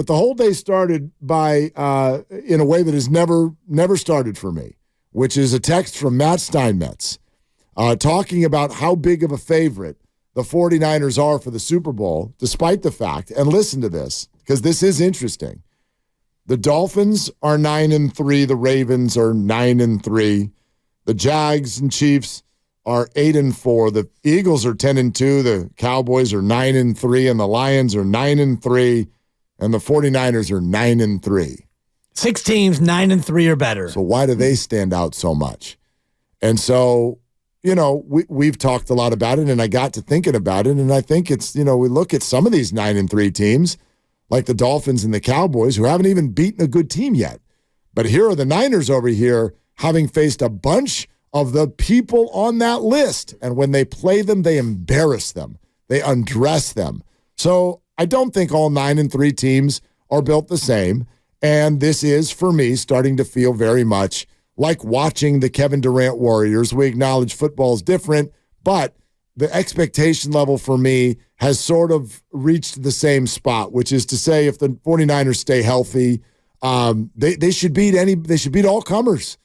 But the whole day started by in a way that has never started for me, which is a text from Matt Steinmetz talking about how big of a favorite the 49ers are for the Super Bowl, despite the fact, and listen to this, because this is interesting. The Dolphins are 9-3. The Ravens are 9-3. The Jags and Chiefs are 8-4. The Eagles are 10-2. The Cowboys are 9-3, and the Lions are 9-3, and the 49ers are 9-3. 6 teams, 9-3 or better. So why do they stand out so much? And so, we've talked a lot about it, and I got to thinking about it, and I think it's, we look at some of these 9-3 teams, like the Dolphins and the Cowboys, who haven't even beaten a good team yet. But here are the Niners over here, having faced a bunch of the people on that list. And when they play them, they embarrass them. They undress them. So I don't think all 9-3 teams are built the same. And this is, for me, starting to feel very much like watching the Kevin Durant Warriors. We acknowledge football is different, but the expectation level for me has sort of reached the same spot, which is to say if the 49ers stay healthy, they should beat all comers.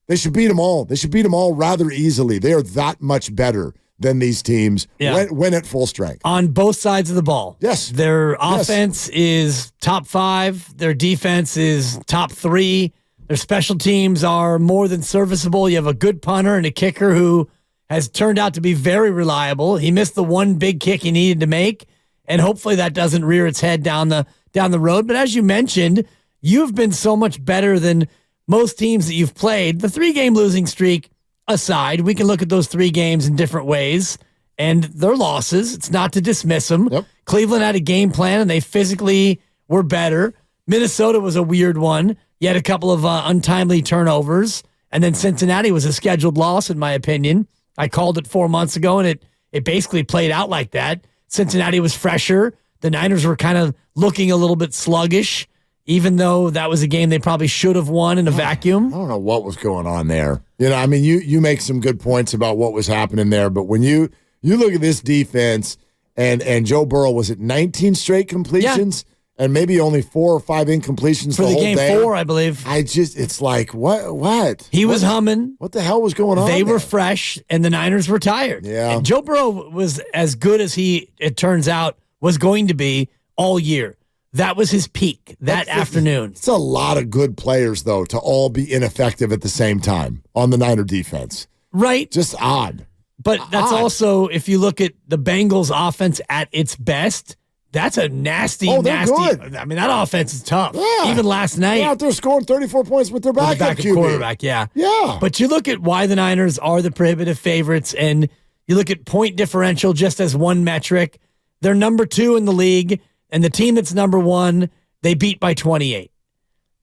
They should beat them all. They should beat them all rather easily. They are that much better than these teams when at full strength. On both sides of the ball. Yes. Their offense is top 5. Their defense is top 3. Their special teams are more than serviceable. You have a good punter and a kicker who has turned out to be very reliable. He missed the one big kick he needed to make, and hopefully that doesn't rear its head down the road. But as you mentioned, you've been so much better than most teams that you've played. The 3-game losing streak aside, we can look at those 3 games in different ways, and they're losses. It's not to dismiss them. Yep. Cleveland had a game plan, and they physically were better. Minnesota was a weird one. You had a couple of untimely turnovers, and then Cincinnati was a scheduled loss, in my opinion. I called it 4 months ago, and it basically played out like that. Cincinnati was fresher. The Niners were kind of looking a little bit sluggish, even though that was a game they probably should have won in a vacuum. I don't know what was going on there. You make some good points about what was happening there, but when you look at this defense, and Joe Burrow was at 19 straight completions, and maybe only 4 or 5 incompletions for the the whole game day. 4, I believe. It's like, what? He was humming. What the hell was going on? They were fresh, and the Niners were tired. Yeah. And Joe Burrow was as good as it turns out, was going to be all year. That was his peak that afternoon. It's a lot of good players, though, to all be ineffective at the same time on the Niner defense. Right. Just odd. But that's also, if you look at the Bengals offense at its best, that's a nasty. Good. I mean, that offense is tough. Yeah. Even last night. They're out there scoring 34 points with their backup QB. Quarterback, yeah. Yeah. But you look at why the Niners are the prohibitive favorites, and you look at point differential just as one metric. They're number 2 in the league, and the team that's number 1, they beat by 28.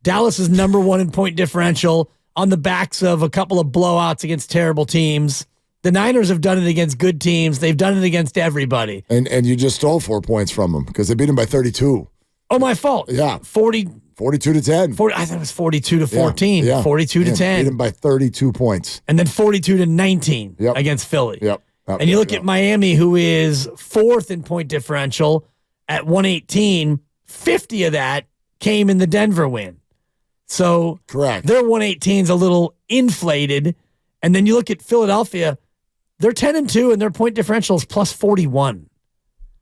Dallas is number 1 in point differential on the backs of a couple of blowouts against terrible teams. The Niners have done it against good teams. They've done it against everybody. And you just stole 4 points from them because they beat them by 32. Oh, my fault. Yeah. 42 to 10. 40, I thought it was 42 to 14. Yeah. 42 to 10. Beat them by 32 points. And then 42 to 19 against Philly. Yep. And you look at Miami, who is 4th in point differential at 118. 50 of that came in the Denver win. So correct. Their 118 is a little inflated. And then you look at Philadelphia, they're 10-2, and their point differential is plus 41.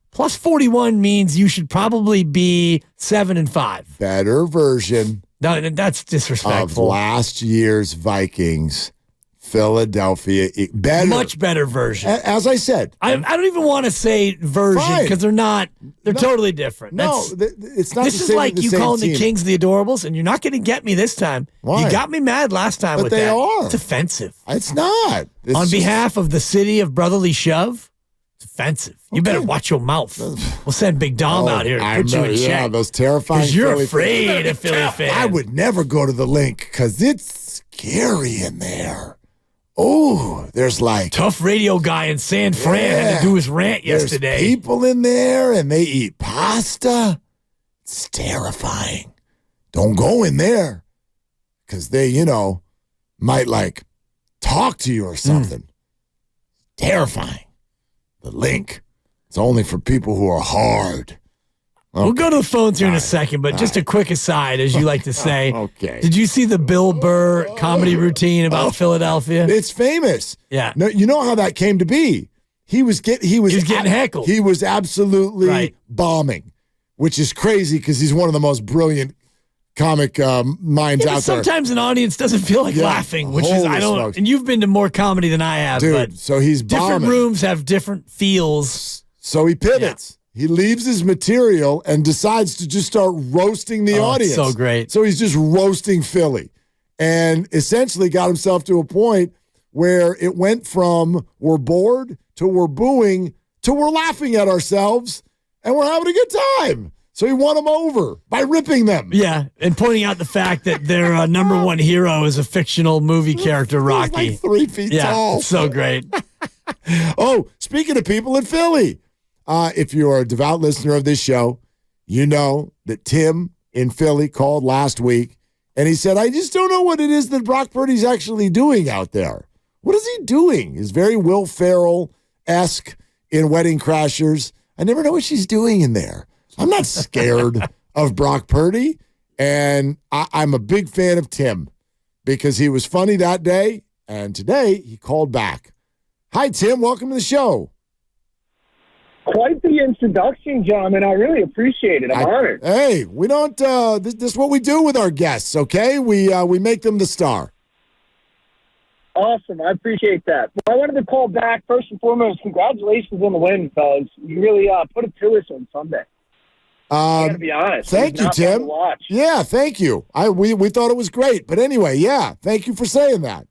Plus 41 means you should probably be 7-5. Better version. No, that's disrespectful. Of last year's Vikings, Philadelphia. Better. Much better version. As I said. I don't even want to say version because they're not. They're totally different. It's not. This is like you calling the Kings the Adorables, and you're not going to get me this time. Why? You got me mad last time with that. But they are. It's offensive. It's not. On behalf of the city of brotherly shove, it's offensive. You better watch your mouth. We'll send Big Dom out here and put you in check. Yeah, those terrifying. Because you're afraid of Philly fans. I would never go to the link because it's scary in there. Oh, there's like tough radio guy in San Fran had to do his rant yesterday. There's people in there and they eat pasta. It's terrifying. Don't go in there because they, might like talk to you or something. Terrifying. The link. It's only for people who are hard. We'll go to the phones here in a second, but just a quick aside, as you like to say. Okay. Did you see the Bill Burr comedy routine about Philadelphia? It's famous. Yeah. No, you know how that came to be. He was getting heckled. He was absolutely bombing, which is crazy because he's one of the most brilliant comic minds out there. Sometimes an audience doesn't feel like laughing, which is smokes. and you've been to more comedy than I have, dude. but So he's different bombing. rooms have different feels. So he pivots. He leaves his material and decides to just start roasting the audience. So great. So he's just roasting Philly and essentially got himself to a point where it went from we're bored to we're booing to we're laughing at ourselves and we're having a good time. So he won them over by ripping them. Yeah, and pointing out the fact that their number one hero is a fictional movie character, Rocky. He's like 3 feet tall. So great. Oh, speaking of people in Philly, if you're a devout listener of this show, you know that Tim in Philly called last week, and he said, I just don't know what it is that Brock Purdy's actually doing out there. What is he doing? He's very Will Ferrell-esque in Wedding Crashers. I never know what she's doing in there. I'm not scared of Brock Purdy, and I'm a big fan of Tim because he was funny that day, and today he called back. Hi, Tim. Welcome to the show. Quite the introduction, John, and I really appreciate it. I'm honored. Hey, we don't. This is what we do with our guests. Okay, we make them the star. Awesome, I appreciate that. Well, I wanted to call back first and foremost. Congratulations on the win, fellas. You really put it to us on Sunday. I gotta be honest. Thank you, Tim. Yeah, thank you. We thought it was great, but anyway, yeah, thank you for saying that.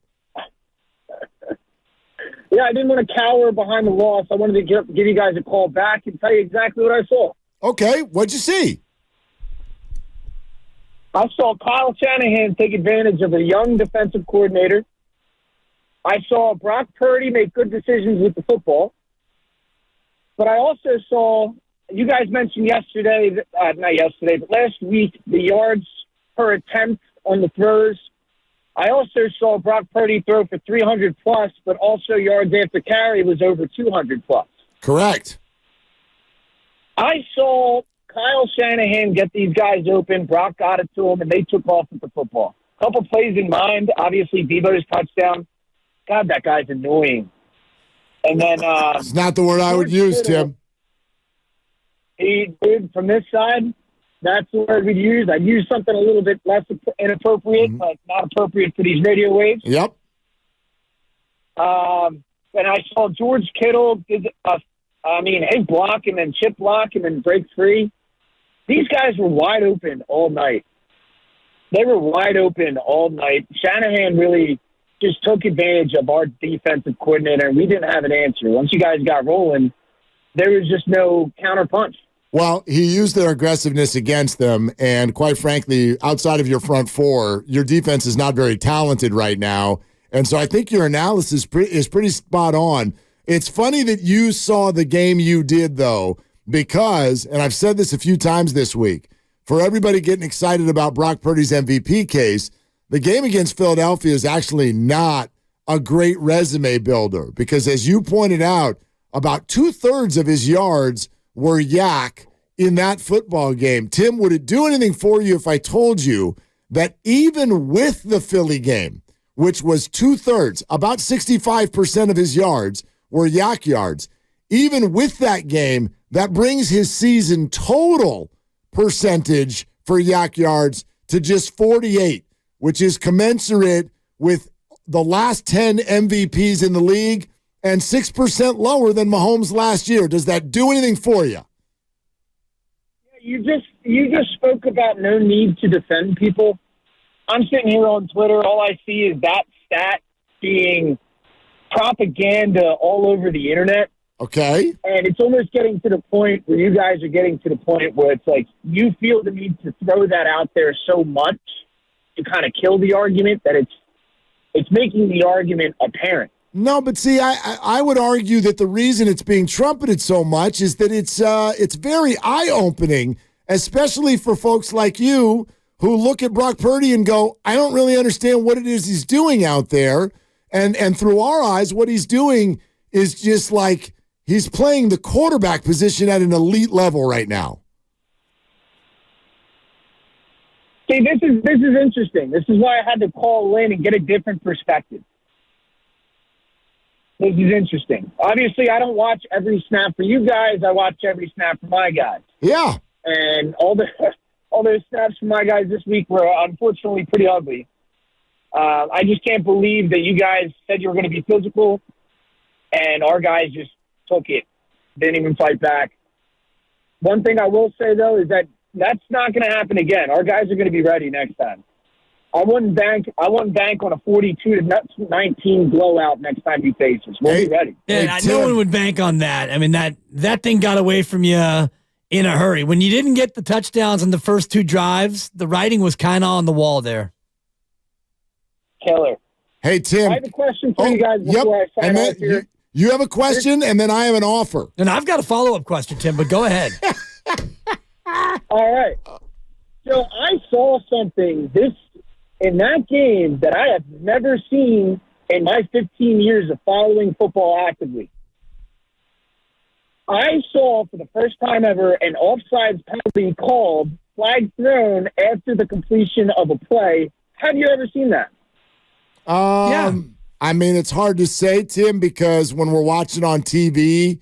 Yeah, I didn't want to cower behind the loss. I wanted to give you guys a call back and tell you exactly what I saw. Okay, what'd you see? I saw Kyle Shanahan take advantage of a young defensive coordinator. I saw Brock Purdy make good decisions with the football. But I also saw, you guys mentioned yesterday, not yesterday, but last week, the yards per attempt on the throws. I also saw Brock Purdy throw for 300-plus, but also yards after carry was over 200-plus. Correct. I saw Kyle Shanahan get these guys open. Brock got it to them, and they took off with the football. A couple plays in mind, obviously Debo's touchdown. God, that guy's annoying. And then it's not the word I would use, Tim. He did from this side. That's the word we'd use. I'd use something a little bit less inappropriate, but not appropriate for these radio waves. Yep. And I saw George Kittle his block and then chip block and then break free. These guys were wide open all night. They were wide open all night. Shanahan really just took advantage of our defensive coordinator, and we didn't have an answer. Once you guys got rolling, there was just no counterpunch. Well, he used their aggressiveness against them, and quite frankly, outside of your front four, your defense is not very talented right now. And so I think your analysis is pretty spot on. It's funny that you saw the game you did, though, because, and I've said this a few times this week, for everybody getting excited about Brock Purdy's MVP case, the game against Philadelphia is actually not a great resume builder because, as you pointed out, about 2/3 of his yards were yak in that football game. Tim, would it do anything for you if I told you that even with the Philly game, which was 2/3, about 65% of his yards were yak yards, even with that game, that brings his season total percentage for yak yards to just 48, which is commensurate with the last 10 MVPs in the league and 6% lower than Mahomes last year. Does that do anything for you? You just spoke about no need to defend people. I'm sitting here on Twitter. All I see is that stat being propaganda all over the internet. Okay. And it's almost getting to the point where you guys are getting to the point where it's like you feel the need to throw that out there so much to kind of kill the argument that it's making the argument apparent. No, but see, I would argue that the reason it's being trumpeted so much is that it's very eye-opening, especially for folks like you who look at Brock Purdy and go, I don't really understand what it is he's doing out there. And through our eyes, what he's doing is just like he's playing the quarterback position at an elite level right now. See, this is interesting. This is why I had to call in and get a different perspective. This is interesting. Obviously, I don't watch every snap for you guys. I watch every snap for my guys. Yeah. And all those snaps for my guys this week were unfortunately pretty ugly. I just can't believe that you guys said you were going to be physical, and our guys just took it. Didn't even fight back. One thing I will say, though, is that that's not going to happen again. Our guys are going to be ready next time. I wouldn't bank on a 42-19 blowout next time you face us. We'll be ready. Yeah, no one would bank on that. I mean, that thing got away from you in a hurry. When you didn't get the touchdowns on the first two drives, the writing was kind of on the wall there. Killer. Hey, Tim. I have a question for you guys before I sign off here. You have a question, and then I have an offer. And I've got a follow-up question, Tim, but go ahead. All right. So I saw something in that game that I have never seen in my 15 years of following football actively. I saw for the first time ever an offsides penalty called, flag thrown after the completion of a play. Have you ever seen that? Yeah. I mean, it's hard to say, Tim, because when we're watching on TV,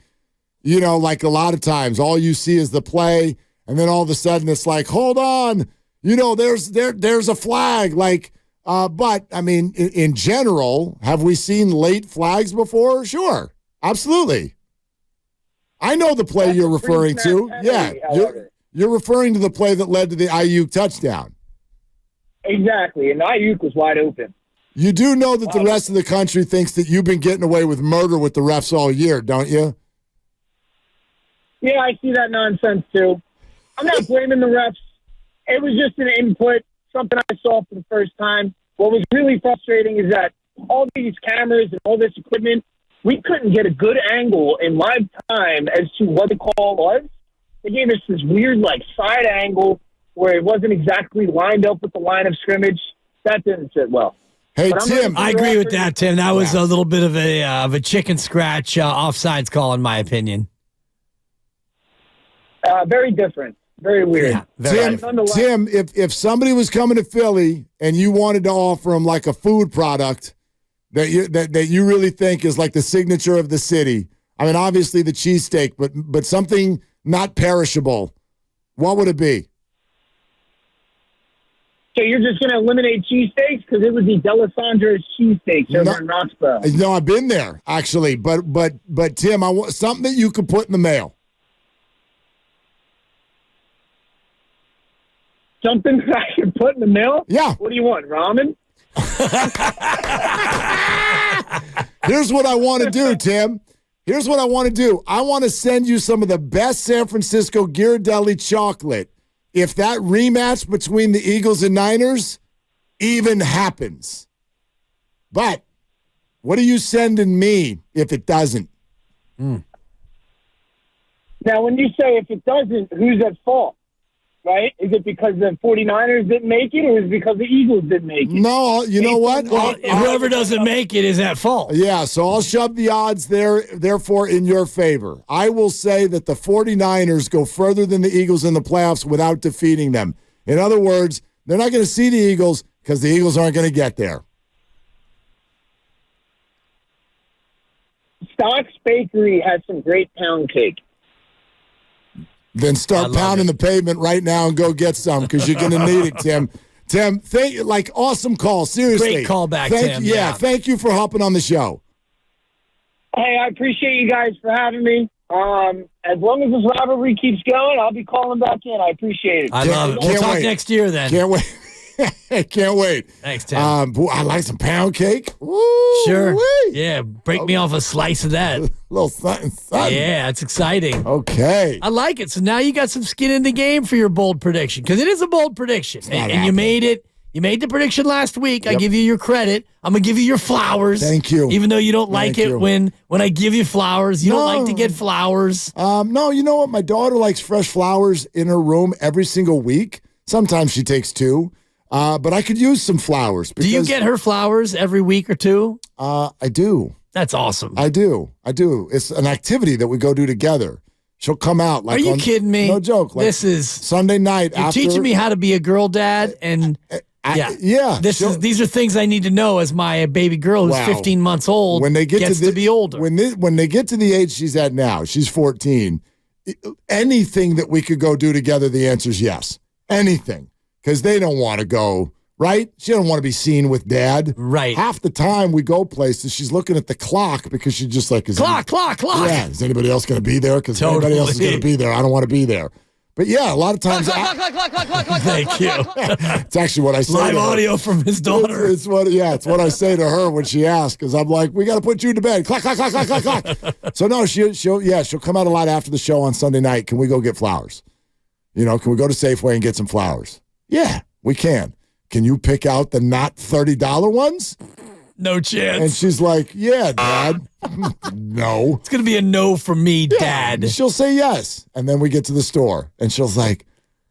you know, like a lot of times, all you see is the play, and then all of a sudden it's like, hold on, you know, there's a flag. Like, but I mean, in general, have we seen late flags before? Sure, absolutely. I know the play you're referring to. Penalty, You're referring to the play that led to the Ayuk touchdown. Exactly, and Ayuk was wide open. You do know that the rest of the country thinks that you've been getting away with murder with the refs all year, don't you? Yeah, I see that nonsense too. I'm not blaming the refs. It was just an input, something I saw for the first time. What was really frustrating is that all these cameras and all this equipment, we couldn't get a good angle in live time as to what the call was. They gave us this weird, like, side angle where it wasn't exactly lined up with the line of scrimmage. That didn't sit well. Hey, Tim. I agree with that, Tim. That was a little bit of a chicken scratch offsides call, in my opinion. Very different. Very weird. Yeah, Tim, if somebody was coming to Philly and you wanted to offer them like a food product that you really think is like the signature of the city, I mean, obviously the cheesesteak, but something not perishable, what would it be? So you're just going to eliminate cheesesteaks? Because it would be Delisandro's cheesesteaks over in Roxborough. No, I've been there, actually. But Tim, I want something that you could put in the mail. Something that I can put in the mail? Yeah. What do you want, ramen? Here's what I want to do, Tim. Here's what I want to do. I want to send you some of the best San Francisco Ghirardelli chocolate. If that rematch between the Eagles and Niners even happens. But what are you sending me if it doesn't? Now, when you say if it doesn't, who's at fault? Right? Is it because the 49ers didn't make it, or is it because the Eagles didn't make it? No, you know what? Whoever doesn't make it is at fault. Yeah, so I'll shove the odds therefore in your favor. I will say that the 49ers go further than the Eagles in the playoffs without defeating them. In other words, they're not going to see the Eagles because the Eagles aren't going to get there. Stock's Bakery has some great pound cake. Then start pounding the pavement right now and go get some because you're going to need it, Tim. Tim, thank you. Like, awesome call. Seriously. Great call back, Tim. Yeah, thank you for hopping on the show. Hey, I appreciate you guys for having me. As long as this rivalry keeps going, I'll be calling back in. I appreciate it. I love it. We'll talk next year then. Can't wait. Can't wait. Thanks, Tim. I like some pound cake. Woo, sure. wee. Yeah, break me off a slice of that. A little something. Yeah, it's exciting. Okay. I like it. So now you got some skin in the game for your bold prediction because it is a bold prediction. And you made it. You made the prediction last week. Yep. I give you your credit. I'm going to give you your flowers. Thank you. Even though you don't like it when I give you flowers. You don't like to get flowers. No, you know what? My daughter likes fresh flowers in her room every single week. Sometimes she takes two. But I could use some flowers. Do you get her flowers every week or two? I do. That's awesome. I do. It's an activity that we go do together. She'll come out like Are you kidding me? No joke. Like this is Sunday night. You're after teaching me how to be a girl dad, and yeah. These are things I need to know as my baby girl who's 15 months old when they gets to be older. When they get to the age she's at now, she's 14. Anything that we could go do together, the answer is yes. Anything, because they don't want to go. Right? She doesn't want to be seen with dad. Right. Half the time we go places, she's looking at the clock because she's just like, clock. Yeah. Is anybody else going to be there? Because totally. if anybody else is going to be there, I don't want to be there. But yeah, a lot of times. Clock. Thank you. It's actually what I say. Live audio from his daughter. It's what I say to her when she asks, because I'm like, we got to put you to bed. Clock. So no, she'll come out a lot after the show on Sunday night. Can we go get flowers? Can we go to Safeway and get some flowers? Yeah, we can. Can you pick out the not $30 ones? No chance. And she's like, yeah, Dad. No. It's going to be a no from me, Dad. She'll say yes. And then we get to the store. And she'll like,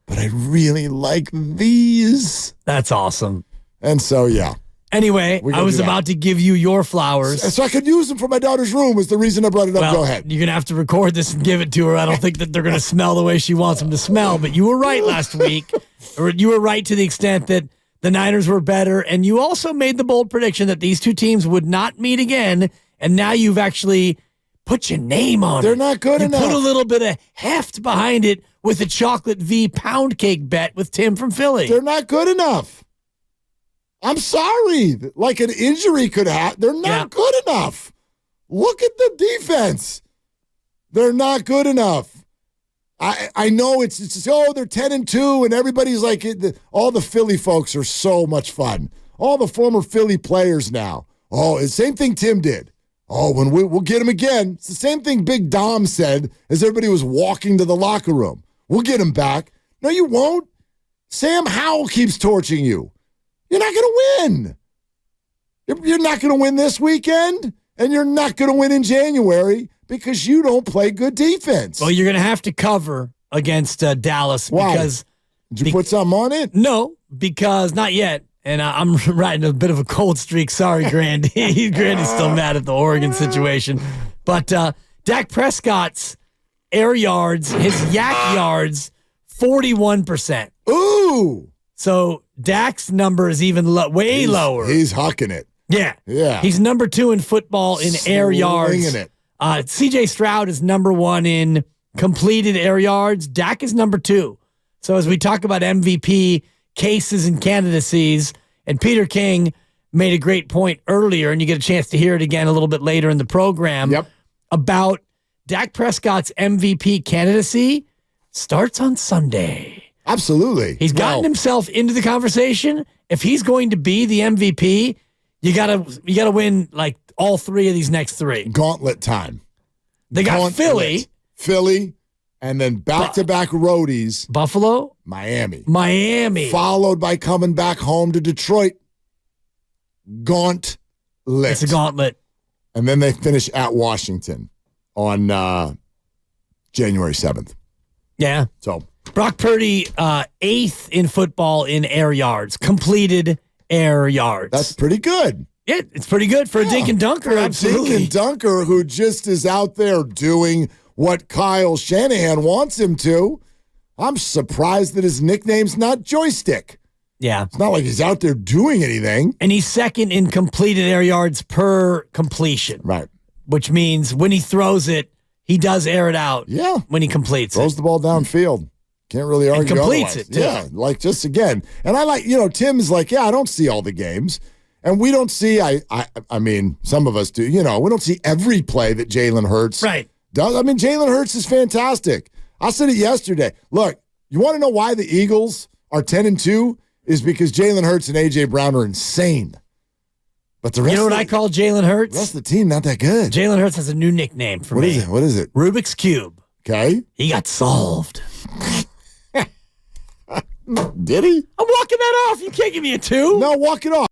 but I really like these. That's awesome. And so, yeah. Anyway, I was about to give you your flowers. So I could use them for my daughter's room is the reason I brought it up. Well, go ahead. You're going to have to record this and give it to her. I don't think that they're going to smell the way she wants them to smell. But you were right last week. Or you were right to the extent that the Niners were better, and you also made the bold prediction that these two teams would not meet again, and now you've actually put your name on it. They're not good enough. You put a little bit of heft behind it with a chocolate V pound cake bet with Tim from Philly. They're not good enough. I'm sorry. Like an injury could happen. They're not good enough. Look at the defense. They're not good enough. I know it's just, they're 10-2, and everybody's like, all the Philly folks are so much fun. All the former Philly players now. Oh, it's the same thing Tim did. Oh, when we'll get him again. It's the same thing Big Dom said as everybody was walking to the locker room. We'll get him back. No, you won't. Sam Howell keeps torching you. You're not going to win. You're not going to win this weekend, and you're not going to win in January. Because you don't play good defense. Well, you're going to have to cover against Dallas. Why? Because did you put something on it? No, because not yet. And I'm riding a bit of a cold streak. Sorry, Grandy. Grandy's still mad at the Oregon situation. But Dak Prescott's air yards, his yak yards, 41%. Ooh. So Dak's number is even way lower. He's hucking it. Yeah. He's number 2 in football in air yards. It. C.J. Stroud is number 1 in completed air yards. Dak is number 2. So as we talk about MVP cases and candidacies, and Peter King made a great point earlier, and you get a chance to hear it again a little bit later in the program, about Dak Prescott's MVP candidacy starts on Sunday. Absolutely. He's gotten himself into the conversation. If he's going to be the MVP, you gotta win like all 3 of these next 3. Gauntlet time. They got Philly, and then back-to-back roadies. Buffalo. Miami. Followed by coming back home to Detroit. Gauntlet. It's a gauntlet. And then they finish at Washington on January 7th. Yeah. So Brock Purdy, 8th in football in air yards. Completed air yards. That's pretty good. Yeah, it's pretty good for a dink and dunker. Absolutely. Dink and dunker who just is out there doing what Kyle Shanahan wants him to. I'm surprised that his nickname's not Joystick. Yeah. It's not like he's out there doing anything. And he's 2nd in completed air yards per completion. Right. Which means when he throws it, he does air it out. Yeah. When he completes Throws the ball downfield. Can't really argue. And completes otherwise. it, too. Yeah, like just again. And I like, Tim's like, I don't see all the games. And we don't see, I mean, some of us do, we don't see every play that Jalen Hurts does. I mean, Jalen Hurts is fantastic. I said it yesterday. Look, you want to know why the Eagles are 10-2? Is because Jalen Hurts and A.J. Brown are insane. But the rest what I call Jalen Hurts? The rest of the team, not that good. Jalen Hurts has a new nickname for me. What is it? Rubik's Cube. Okay. He got solved. Did he? I'm walking that off. You can't give me a 2. No, walk it off.